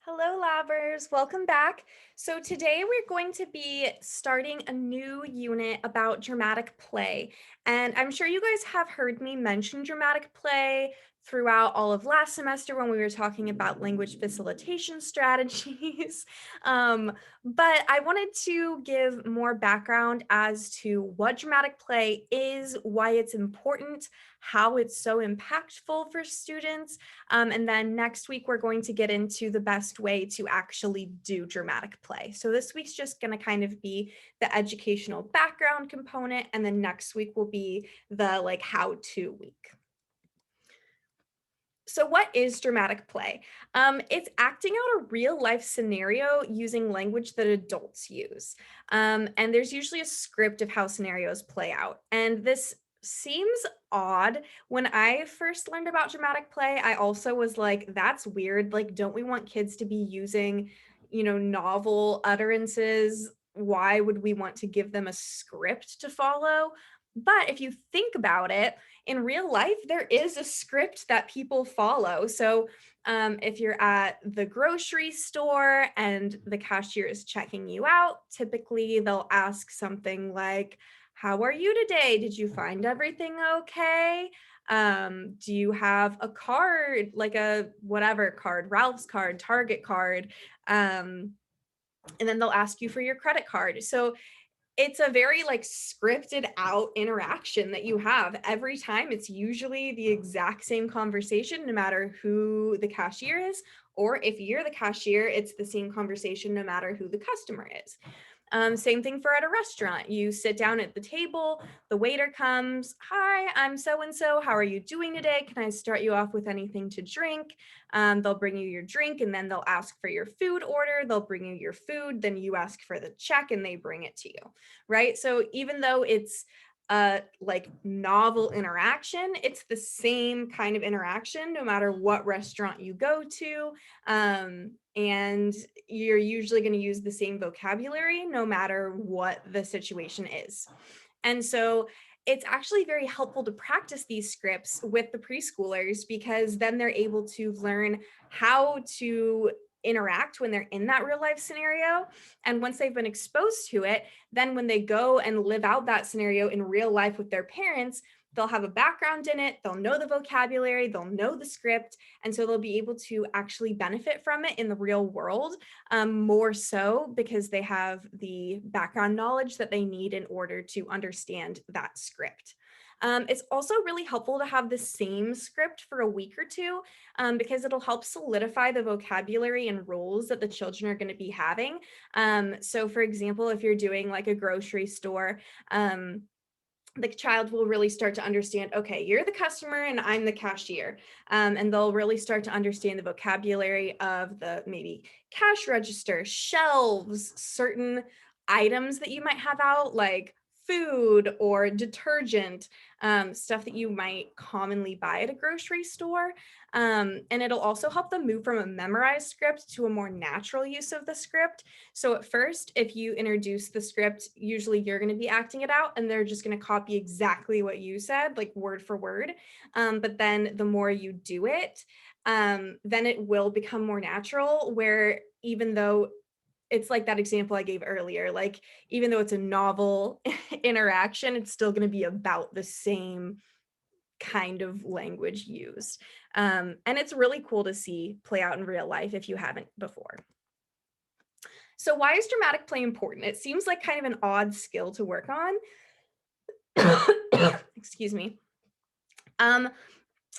Hello, Labbers. Welcome back. So today we're going to be starting a new unit about dramatic play. And I'm sure you guys have heard me mention dramatic play throughout all of last semester when we were talking about language facilitation strategies. Um, but I wanted to give more background as to what dramatic play is, why it's important, how it's so impactful for students, and then next week, we're going to get into the best way to actually do dramatic play. So this week's just going to kind of be the educational background component. And then next week will be the how-to week. So what is dramatic play? It's acting out a real life scenario using language that adults use. And there's usually a script of how scenarios play out. And this seems odd. When I first learned about dramatic play, I also was like, that's weird. Like, don't we want kids to be using, novel utterances? Why would we want to give them a script to follow? But if you think about it, in real life, there is a script that people follow. So if you're at the grocery store and the cashier is checking you out, typically they'll ask something like, how are you today? Did you find everything okay? Do you have a card, like a whatever card, Ralph's card, Target card? And then they'll ask you for your credit card. So it's a very scripted out interaction that you have every time. It's usually the exact same conversation, no matter who the cashier is, or if you're the cashier, it's the same conversation, no matter who the customer is. Same thing for at a restaurant. You sit down at the table, the waiter comes, hi, I'm so-and-so, how are you doing today? Can I start you off with anything to drink? They'll bring you your drink and then they'll ask for your food order. They'll bring you your food, then you ask for the check and they bring it to you, right? So even though it's a novel interaction, it's the same kind of interaction no matter what restaurant you go to. And you're usually going to use the same vocabulary no matter what the situation is. And so it's actually very helpful to practice these scripts with the preschoolers because then they're able to learn how to interact when they're in that real life scenario. And once they've been exposed to it, then when they go and live out that scenario in real life with their parents, they'll have a background in it, they'll know the vocabulary, they'll know the script, and so they'll be able to actually benefit from it in the real world, more so because they have the background knowledge that they need in order to understand that script. It's also really helpful to have the same script for a week or two because it'll help solidify the vocabulary and rules that the children are going to be having. So for example, if you're doing like a grocery store, the child will really start to understand, okay, you're the customer and I'm the cashier. And they'll really start to understand the vocabulary of the maybe cash register, shelves, certain items that you might have out, like food or detergent, stuff that you might commonly buy at a grocery store. And it'll also help them move from a memorized script to a more natural use of the script. So at first, if you introduce the script, usually you're going to be acting it out and they're just going to copy exactly what you said, like word for word. But then the more you do it, then it will become more natural, where even though it's like that example I gave earlier, like even though it's a novel interaction, it's still going to be about the same kind of language used. And it's really cool to see play out in real life if you haven't before. So why is dramatic play important? It seems like kind of an odd skill to work on. Excuse me.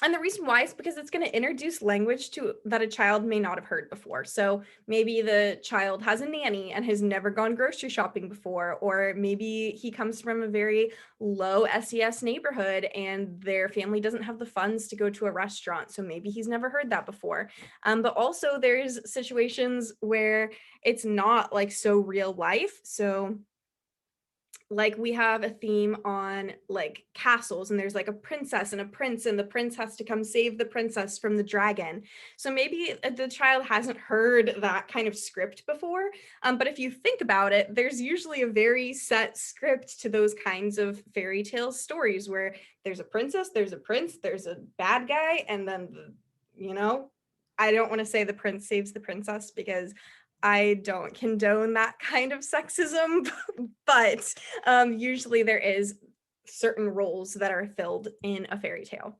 And the reason why is because it's going to introduce language to that a child may not have heard before. So maybe the child has a nanny and has never gone grocery shopping before, or maybe he comes from a very low SES neighborhood and their family doesn't have the funds to go to a restaurant. So maybe he's never heard that before. But also there's situations where it's not like so real life. So like we have a theme on like castles, and there's like a princess and a prince, and the prince has to come save the princess from the dragon. So maybe the child hasn't heard that kind of script before, but if you think about it, there's usually a very set script to those kinds of fairy tale stories where there's a princess, there's a prince, there's a bad guy, and then you know I don't want to say the prince saves the princess because I don't condone that kind of sexism, but usually there is certain roles that are filled in a fairy tale.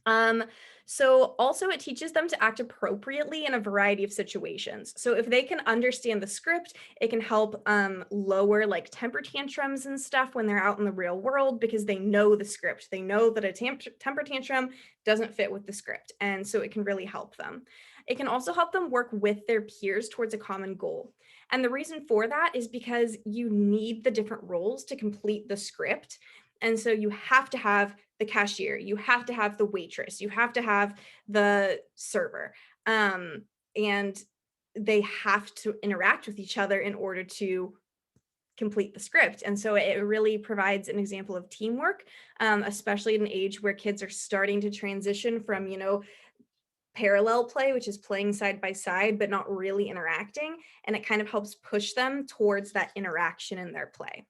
Um, so also it teaches them to act appropriately in a variety of situations. So if they can understand the script, it can help lower like temper tantrums and stuff when they're out in the real world because they know the script. They know that a temper tantrum doesn't fit with the script. And so it can really help them. It can also help them work with their peers towards a common goal. And the reason for that is because you need the different roles to complete the script. And so you have to have the cashier, you have to have the waitress, you have to have the server. And they have to interact with each other in order to complete the script. And so it really provides an example of teamwork, especially at an age where kids are starting to transition from, parallel play, which is playing side by side, but not really interacting. And it kind of helps push them towards that interaction in their play.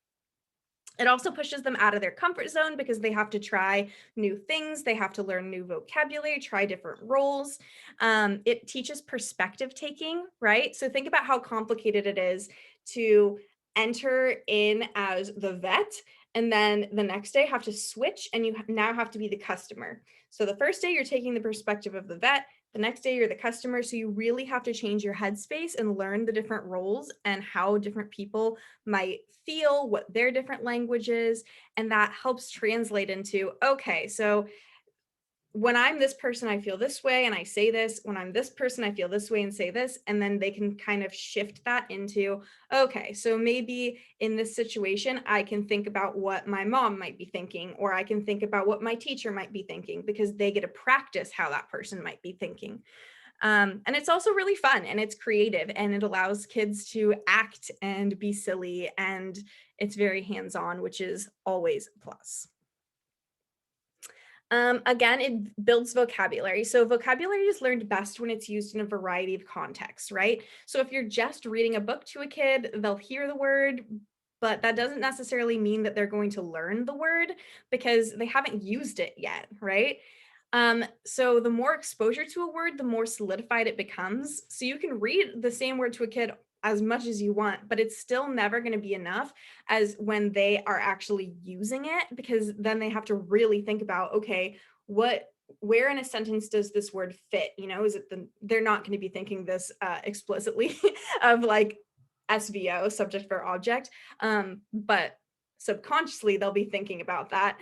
It also pushes them out of their comfort zone because they have to try new things. They have to learn new vocabulary, try different roles. It teaches perspective taking, right? So think about how complicated it is to enter in as the vet and then the next day have to switch and you now have to be the customer. So the first day you're taking the perspective of the vet, the next day you're the customer. So you really have to change your headspace and learn the different roles and how different people might feel, what their different language is, and that helps translate into, okay, so when I'm this person, I feel this way and I say this. When I'm this person, I feel this way and say this. And then they can kind of shift that into, okay, so maybe in this situation, I can think about what my mom might be thinking, or I can think about what my teacher might be thinking because they get to practice how that person might be thinking. And it's also really fun and it's creative and it allows kids to act and be silly and it's very hands-on, which is always a plus. Again, it builds vocabulary. So vocabulary is learned best when it's used in a variety of contexts, right? So if you're just reading a book to a kid, they'll hear the word, but that doesn't necessarily mean that they're going to learn the word because they haven't used it yet, right? So the more exposure to a word, the more solidified it becomes. So you can read the same word to a kid as much as you want, but it's still never going to be enough as when they are actually using it, because then they have to really think about, okay, where in a sentence does this word fit? Is it they're not going to be thinking this explicitly of like SVO, subject verb object, but subconsciously they'll be thinking about that.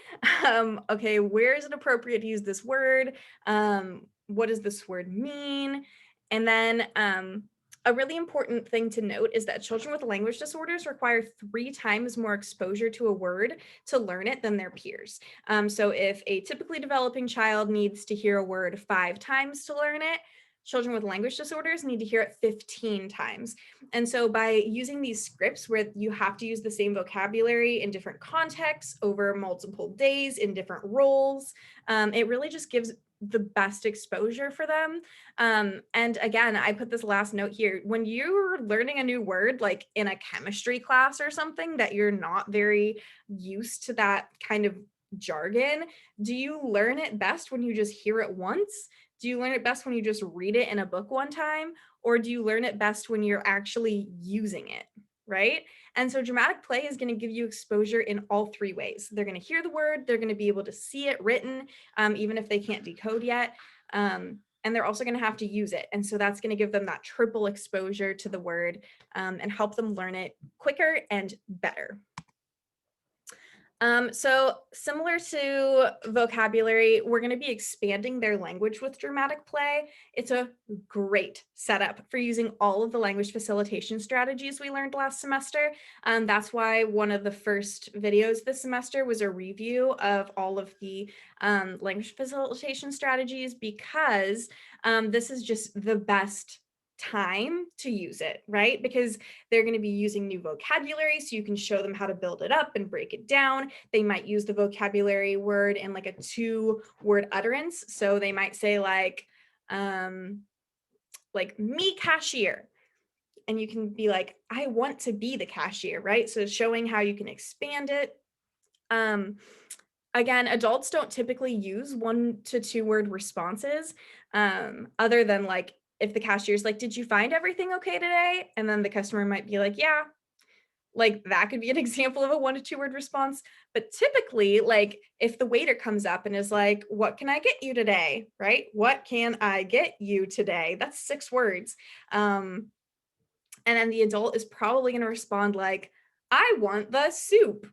Okay, where is it appropriate to use this word? What does this word mean? And then a really important thing to note is that children with language disorders require 3 times more exposure to a word to learn it than their peers. So if a typically developing child needs to hear a word 5 times to learn it, children with language disorders need to hear it 15 times. And so by using these scripts where you have to use the same vocabulary in different contexts over multiple days in different roles, it really just gives the best exposure for them. And again, I put this last note here. When you're learning a new word, like in a chemistry class or something that you're not very used to that kind of jargon, do you learn it best when you just hear it once? Do you learn it best when you just read it in a book one time? Or do you learn it best when you're actually using it? Right. And so dramatic play is going to give you exposure in all 3 ways. They're going to hear the word, they're going to be able to see it written, even if they can't decode yet. And they're also going to have to use it. And so that's going to give them that triple exposure to the word and help them learn it quicker and better. So similar to vocabulary, we're going to be expanding their language with dramatic play. It's a great setup for using all of the language facilitation strategies we learned last semester. That's why one of the first videos this semester was a review of all of the language facilitation strategies, because this is just the best time to use it, right? Because they're going to be using new vocabulary, so you can show them how to build it up and break it down. They might use the vocabulary word in like a 2-word utterance. So they might say like me cashier. And you can be like, I want to be the cashier, right? So showing how you can expand it. Again, adults don't typically use 1 to 2 word responses. other than like if the cashier's like, "Did you find everything okay today?" And then the customer might be like, "Yeah." Like that could be an example of a 1 to 2 word response. But typically, like if the waiter comes up and is like, "What can I get you today?" Right? "What can I get you today?" That's 6 words. Um, and then the adult is probably going to respond like, "I want the soup."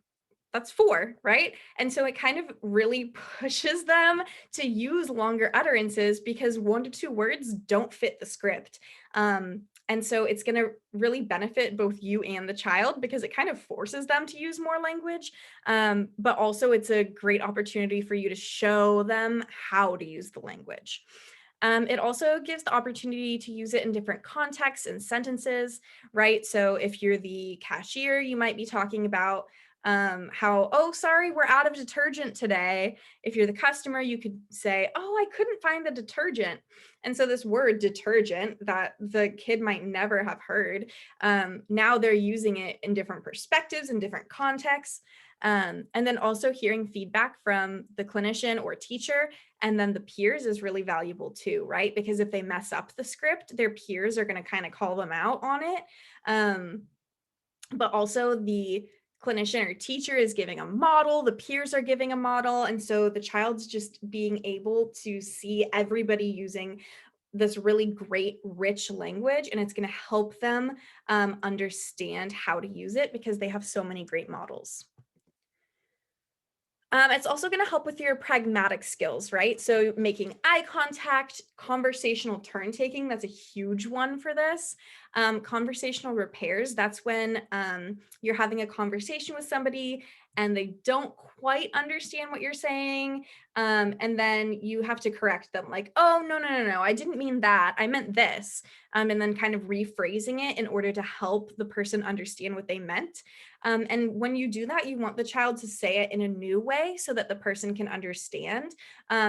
That's 4, right? And so it kind of really pushes them to use longer utterances because 1 to 2 words don't fit the script. And so it's going to really benefit both you and the child because it kind of forces them to use more language. But also, it's a great opportunity for you to show them how to use the language. It also gives the opportunity to use it in different contexts and sentences, right? So if you're the cashier, you might be talking about how, "Oh, sorry, we're out of detergent today." If you're the customer, you could say, "Oh, I couldn't find the detergent." And so this word detergent that the kid might never have heard, now they're using it in different perspectives and different contexts. And then also hearing feedback from the clinician or teacher and then the peers is really valuable too, right? Because if they mess up the script, their peers are going to kind of call them out on it. Um, but also the clinician or teacher is giving a model, the peers are giving a model. And so the child's just being able to see everybody using this really great, rich language, and it's going to help them understand how to use it because they have so many great models. It's also going to help with your pragmatic skills, right? So making eye contact, conversational turn taking, that's a huge one for this. Conversational repairs, that's when you're having a conversation with somebody and they don't quite understand what you're saying. And then you have to correct them like, "Oh, no, no, no, no, I didn't mean that. I meant this." And then kind of rephrasing it in order to help the person understand what they meant. And when you do that, you want the child to say it in a new way so that the person can understand.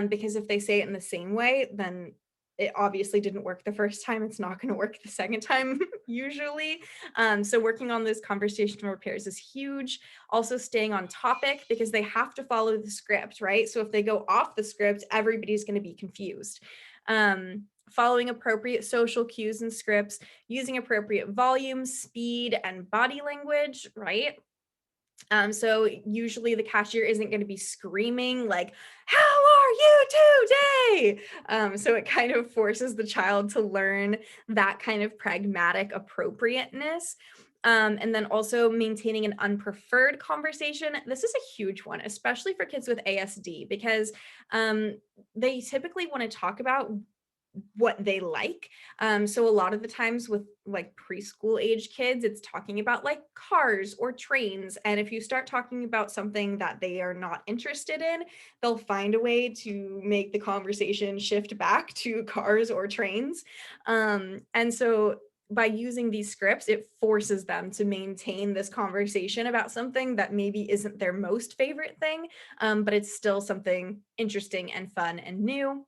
Because if they say it in the same way, then it obviously didn't work the first time. It's not going to work the second time, usually. So, working on those conversational repairs is huge. Also, staying on topic because they have to follow the script, right? So, if they go off the script, everybody's going to be confused. Following appropriate social cues and scripts, using appropriate volume, speed, and body language, right? So usually the cashier isn't going to be screaming like, "How are you today?" So it kind of forces the child to learn that kind of pragmatic appropriateness. And then also maintaining an unpreferred conversation. This is a huge one, especially for kids with ASD, because um, they typically want to talk about what they like. So a lot of the times with like preschool age kids, it's talking about like cars or trains. And if you start talking about something that they are not interested in, they'll find a way to make the conversation shift back to cars or trains. And so by using these scripts, it forces them to maintain this conversation about something that maybe isn't their most favorite thing, but it's still something interesting and fun and new.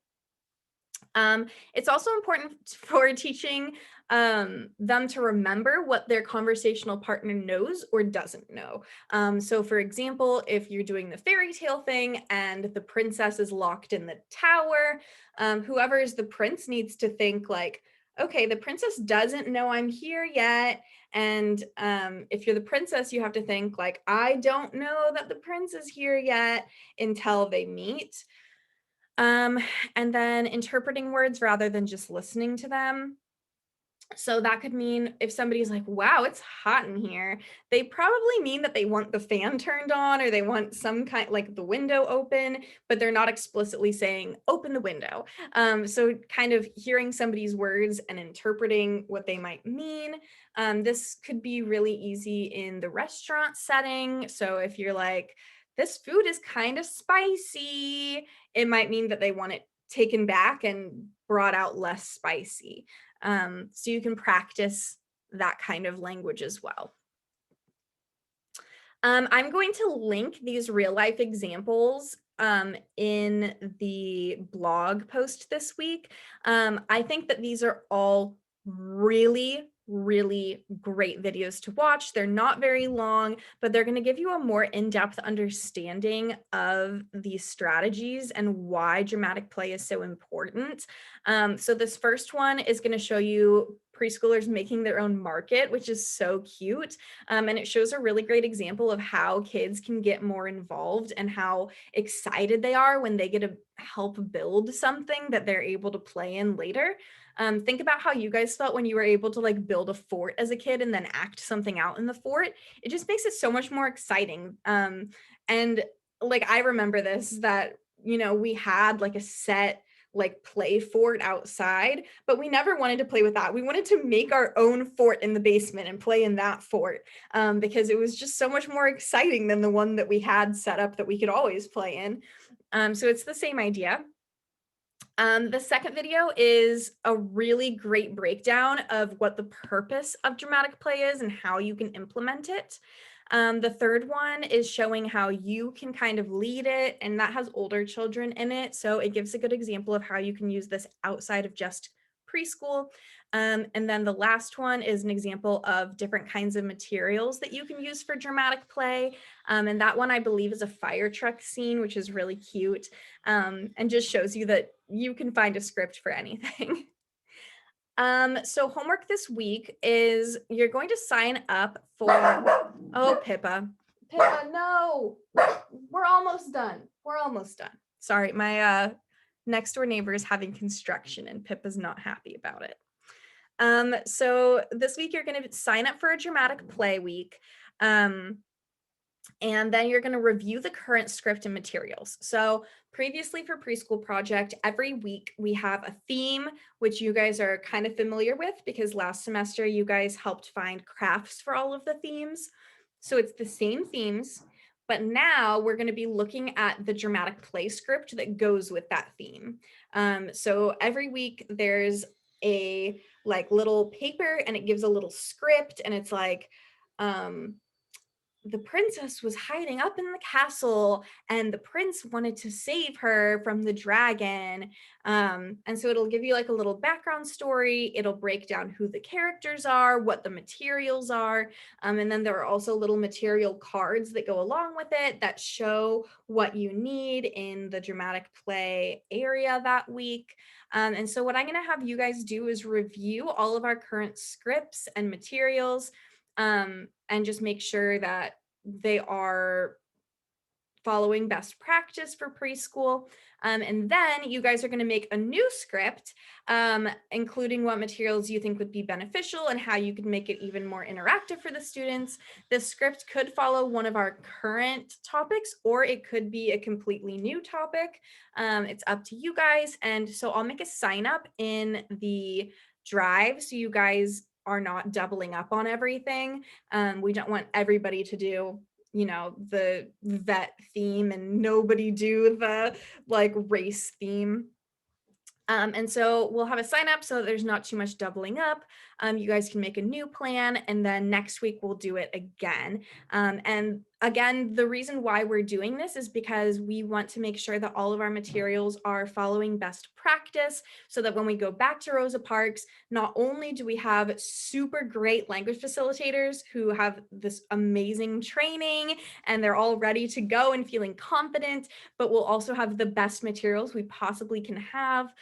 It's also important for teaching them to remember what their conversational partner knows or doesn't know. So, for example, if you're doing the fairy tale thing and the princess is locked in the tower, whoever is the prince needs to think like, "Okay, the princess doesn't know I'm here yet." And if you're the princess, you have to think like, "I don't know that the prince is here yet," until they meet. Um, and then interpreting words rather than just listening to them. So that could mean if somebody's like, "Wow, it's hot in here," they probably mean that they want the fan turned on or they want some kind like the window open, but they're not explicitly saying, "Open the window." So kind of hearing somebody's words and interpreting what they might mean. This could be really easy in the restaurant setting. So if you're like, "This food is kind of spicy," it might mean that they want it taken back and brought out less spicy. So you can practice that kind of language as well. I'm going to link these real life examples in the blog post this week. I think that these are all really, really great videos to watch. They're not very long, but they're going to give you a more in-depth understanding of these strategies and why dramatic play is so important. So this first one is going to show you preschoolers making their own market, which is so cute. And it shows a really great example of how kids can get more involved and how excited they are when they get to help build something that they're able to play in later. Think about how you guys felt when you were able to like build a fort as a kid and then act something out in the fort. It just makes it so much more exciting. And like I remember this that we had like a set like play fort outside, but we never wanted to play with that. We wanted to make our own fort in the basement and play in that fort because it was just so much more exciting than the one that we had set up that we could always play in. So it's the same idea. The second video is a really great breakdown of what the purpose of dramatic play is and how you can implement it. The third one is showing how you can kind of lead it, and that has older children in it. So it gives a good example of how you can use this outside of just preschool. And then the last one is an example of different kinds of materials that you can use for dramatic play. And that one I believe is a fire truck scene, which is really cute, and just shows you that you can find a script for anything. So homework this week is you're going to sign up for, oh, Pippa. Pippa, no, we're almost done. We're almost done. Sorry, my next door neighbor is having construction and Pippa's not happy about it. So this week you're going to sign up for a dramatic play week. And then you're going to review the current script and materials. So previously for preschool project, every week we have a theme, which you guys are kind of familiar with because last semester you guys helped find crafts for all of the themes. So it's the same themes, but now we're going to be looking at the dramatic play script that goes with that theme. So every week there's a like little paper and it gives a little script and it's like, the princess was hiding up in the castle and the prince wanted to save her from the dragon. And so it'll give you like a little background story. It'll break down who the characters are, what the materials are. And then there are also little material cards that go along with it that show what you need in the dramatic play area that week. And so what I'm going to have you guys do is review all of our current scripts and materials, and just make sure that they are following best practice for preschool. And then you guys are going to make a new script, including what materials you think would be beneficial and how you could make it even more interactive for the students. This script could follow one of our current topics, or it could be a completely new topic. It's up to you guys. And so I'll make a sign up in the drive so you guys are not doubling up on everything. We don't want everybody to do the vet theme and nobody do the like race theme. And so we'll have a sign up so that there's not too much doubling up. You guys can make a new plan and then next week we'll do it again. And again, the reason why we're doing this is because we want to make sure that all of our materials are following best practice so that when we go back to Rosa Parks, not only do we have super great language facilitators who have this amazing training and they're all ready to go and feeling confident, but we'll also have the best materials we possibly can have,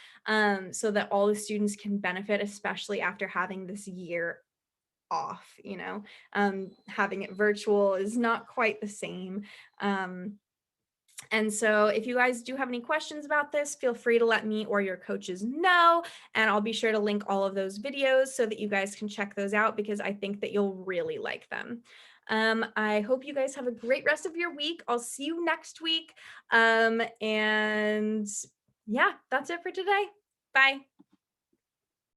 so that all the students can benefit, especially after having this year off. Having it virtual is not quite the same. And so if you guys do have any questions about this, feel free to let me or your coaches know, and I'll be sure to link all of those videos so that you guys can check those out because I think that you'll really like them. I hope you guys have a great rest of your week. I'll see you next week. And yeah, that's it for today. Bye.